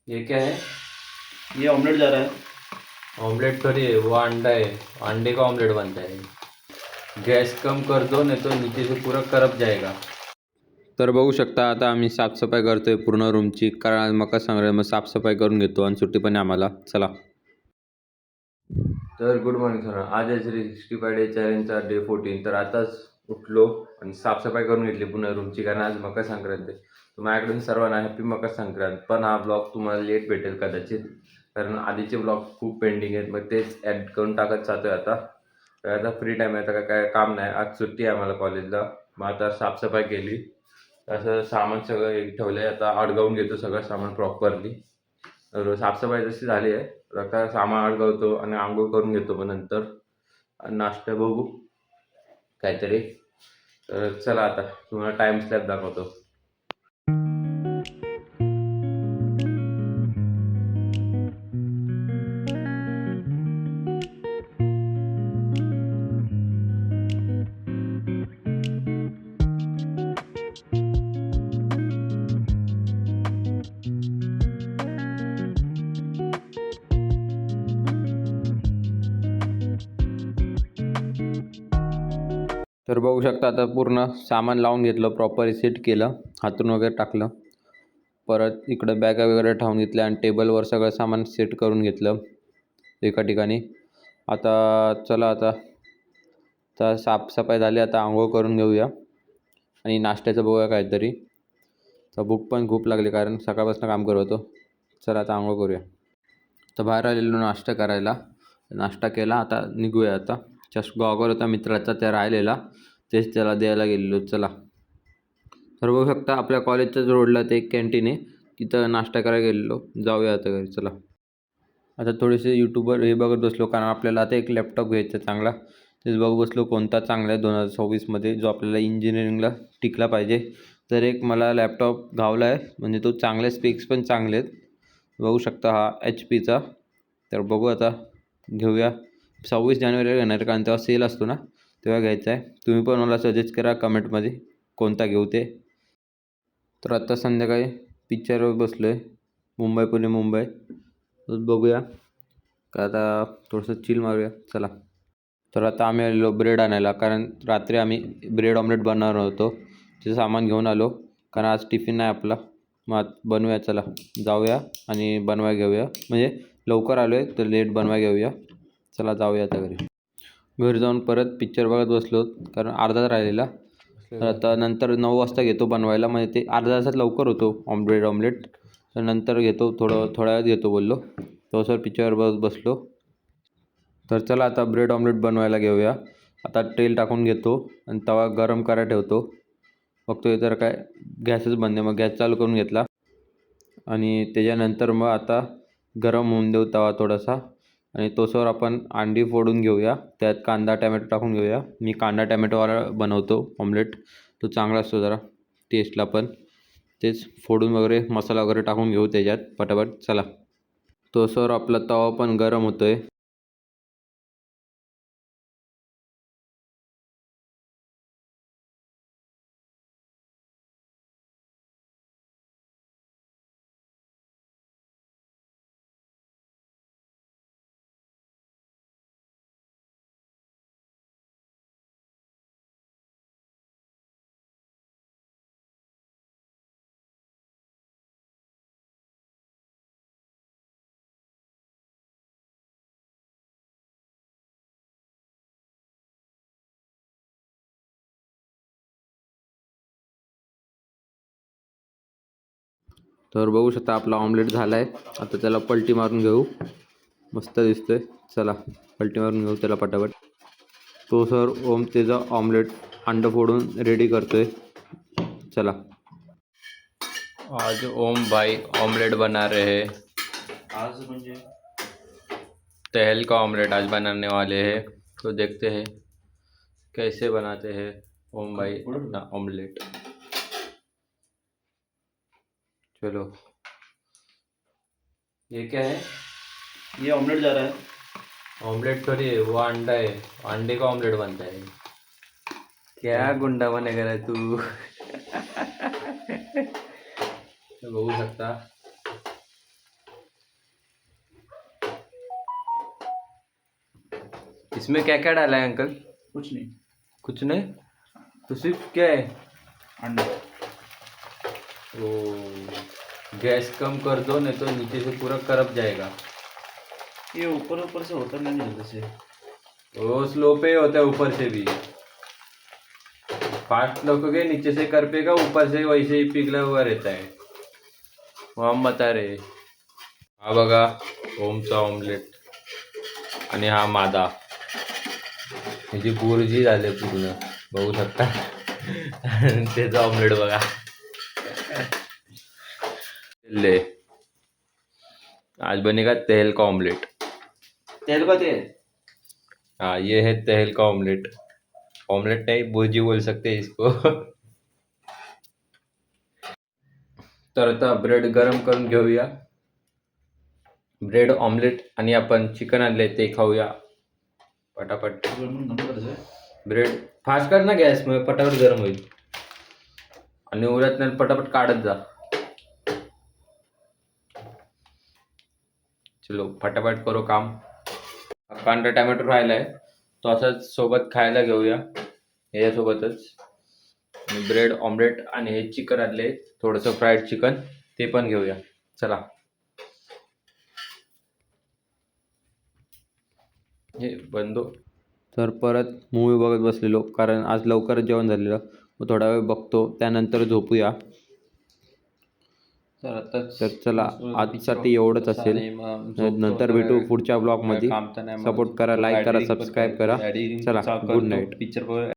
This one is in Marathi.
ये क्या है? ये ऑमलेट जा रहा है। ऑमलेट थोड़ी है, वो अंडा है। अंडे का ऑमलेट बनता है। गैस कम कर दो, नहीं तो नीचे से पूरा करप जाएगा. तर बघू शकता आता आम्ही साफसफाई करतोय पूर्ण रूमची, कारण आज मकर संक्रांत, मग साफसफाई करून घेतो आणि सुट्टी पण आहे आम्हाला. चला. तर गुड मॉर्निंग सर. आज आहे 365 डे चॅलेंजचा डे 14. तर आताच उठलो आणि साफसफाई करून घेतली पुन्हा रूमची, कारण आज मकर संक्रांत आहे. तर माझ्याकडून सर्वांना हॅपी मकर संक्रांत. पण हा ब्लॉग तुम्हाला लेट भेटेल कदाचित, कारण आधीचे ब्लॉग खूप पेंडिंग आहेत, मग तेच ॲड करून टाकत जातोय आता. तर आता फ्री टाईम आहे, आता काय काम नाही, आज सुट्टी आहे आम्हाला कॉलेजला. मग आता साफसफाई केली, असं सामान सगळं एक ठेवलं आहे, आता अडगावून घेतो सगळं सामान प्रॉपरली. तर साफसफाई जशी झाली आहे, तर आता सामान अडकवतो आणि आंघोळ करून घेतो, मग नंतर नाश्ता बघू काहीतरी. तर चला आता तुम्हाला टाइम स्लॅब दाखवतो. तर बघू शकता आता पूर्ण सामान लावून घेतलं, प्रॉपर सेट केलं, हातरून वगैरे टाकलं, परत इकडं बॅगा वगैरे ठेवून घेतल्या आणि टेबलवर सगळं सामान सेट करून घेतलं एका ठिकाणी. आता चला आता साफसफाई झाली, आता आंघोळ करून घेऊया आणि नाश्त्याचं बघूया काहीतरी. तर भूक पण खूप लागली, कारण सकाळपासून काम करत होतो. चला आता आंघोळ करूया. तर बाहेर आलेलो नाश्ता करायला, नाश्ता केला, आता निघूया. आता जस्ट गॉगल होता मित्राचा, त्या राहिलेला, तेच त्याला द्यायला गेलेलो. चला. तर बघू शकता आपल्या कॉलेजच्याच रोडला ते एक कॅन्टीन आहे, तिथं नाश्ता करायला गेलेलो. जाऊया आता घरी. चला. आता थोडेसे यूट्यूबवर हे बघत बसलो, कारण आपल्याला आता एक लॅपटॉप घ्यायचा चांगला. तेच बघू बसलो कोणता चांगला आहे 2026मध्ये, जो आपल्याला इंजिनिअरिंगला टिकला पाहिजे. तर एक मला लॅपटॉप घावला आहे, म्हणजे तो चांगले स्पेक्स पण चांगले आहेत. बघू शकता हा HP चा. तर बघू आता घेऊया. 26 जानेवारीला घेणार, कारण तेव्हा सेल असतो ना, तेव्हा घ्यायचा आहे. तुम्ही पण मला सजेस्ट करा कमेंटमध्ये कोणता घेऊ ते. तर आत्ता संध्याकाळी पिक्चरवर बसलो आहे, मुंबई पुणे मुंबई. बघूया का, आता थोडंसं चिल मारूया. चला. तर आता आम्ही आलेलो ब्रेड आणायला, कारण रात्री आम्ही ब्रेड ऑमलेट बनवणार होतो, ते सामान घेऊन आलो, कारण आज टिफिन नाही आपला. मग बनवूया. चला जाऊया आणि बनवाय घेऊया, म्हणजे लवकर आलो आहे तर लेट बनवाय घेऊया. चला जाऊया आता घरी. घरी जाऊन परत पिक्चर बघत बसलो, कारण अर्धाच राहिलेला. तर आता नंतर 9 वाजता घेतो बनवायला, म्हणजे ते अर्ध्या तासात लवकर होतो ब्रेड ऑमलेट. तर नंतर घेतो, थोड्या वेळात घेतो बोललो, तोसर पिक्चर बघत बसलो. तर चला आता ब्रेड ऑमलेट बनवायला घेऊया. आता तेल टाकून घेतो आणि तवा गरम करायला ठेवतो. बघतो तर काय गॅसच बंद आहे, मग गॅस चालू करून घेतला आणि त्याच्यानंतर मग आता गरम होऊन देऊ तवा थोडासा, आणि तोसवर आपण अंडी फोडून घेऊया, त्यात कांदा टॅमॅटो टाकून घेऊया. मी कांदा टॅमॅटोवाला बनवतो ऑमलेट, तो चांगला असतो जरा टेस्टला पण. तेच फोडून वगैरे मसाला वगैरे टाकून घेऊ त्याच्यात पटापट. चला. तोसवर आपला तवा पण गरम होतो आहे. तर बघू शकता आपला ऑमलेट झाला आहे. आता त्याला पलटी मारून घेऊ, मस्त दिसतोय. चला पलटी मारून घेऊ त्याला पटापट. तो सर ओम त्याचा ऑमलेट अंड फोडून रेडी करतोय. चला. आज ओम भाई ऑमलेट बना रहे हैं. आज म्हणजे तहल का ऑमलेट आज बनाने वाले हैं, तो देखते हैं कैसे बनाते हैं ओम भाई अपना ऑमलेट. चलो. ये क्या है? ये ऑमलेट जा रहा है। ऑमलेट थोड़ी है, वो अंडा है. अंडे का ऑमलेट बनता है. क्या गुंडा बनेगा रे तू. बघू शकता इसमें क्या क्या डाला है अंकल? कुछ नहीं, कुछ नहीं, तो सिर्फ क्या है? अंडा। ओ, गैस कम कर दो नहीं तो नीचे से पूरा करप जाएगा। ये ऊपर ऊपर से होता नहीं जल्दी से। वो स्लो पे होता है ऊपर से भी, फास्ट लोगोगे नीचे से करपेगा, ऊपर से वैसे ही पिघला हुआ रहता है। वो हम बता रहे। हा बघा ओमचा ऑमलेट आणि हा मादा, ह्याची बुर्जी झाले पूर्ण, बघू शकता. आणि त्याचा ऑमलेट बघा. ले आज बनेगा तेल का ऑमलेट. तेल का तेल। हाँ ये है तेल का ऑमलेट. ऑमलेट नहीं भुर्जी बोल सकते हैं इसको. तर आता ब्रेड गरम करून घेऊया. ब्रेड ऑमलेट आणि आपण चिकन आणले ते खाऊया पटापट. ब्रेड फास्ट कर ना गॅस मध्ये, पटापट गरम होईल. आणि उरत नाही पटापट काढत जा. चलो फटाफट करो काम. कांदा टोमॅटो राहिलाय तो असंच सोबत खायला घेऊया यासोबतच. आणि ब्रेड ऑमलेट आणि हे चिकन आणले थोडंसं फ्राईड चिकन, ते पण घेऊया. चला हे बंदो. तर परत मूवी बघत बसलेलो कारण आज लवकर जेवण झालेलं. मग थोडा वेळ बघतो त्यानंतर झोपूया. तर चला आजसाठी एवढंच असेल. नंतर भेटू पुढच्या ब्लॉगमध्ये. सपोर्ट करा, लाईक करा, सबस्क्राईब करा. चला गुड नाईट.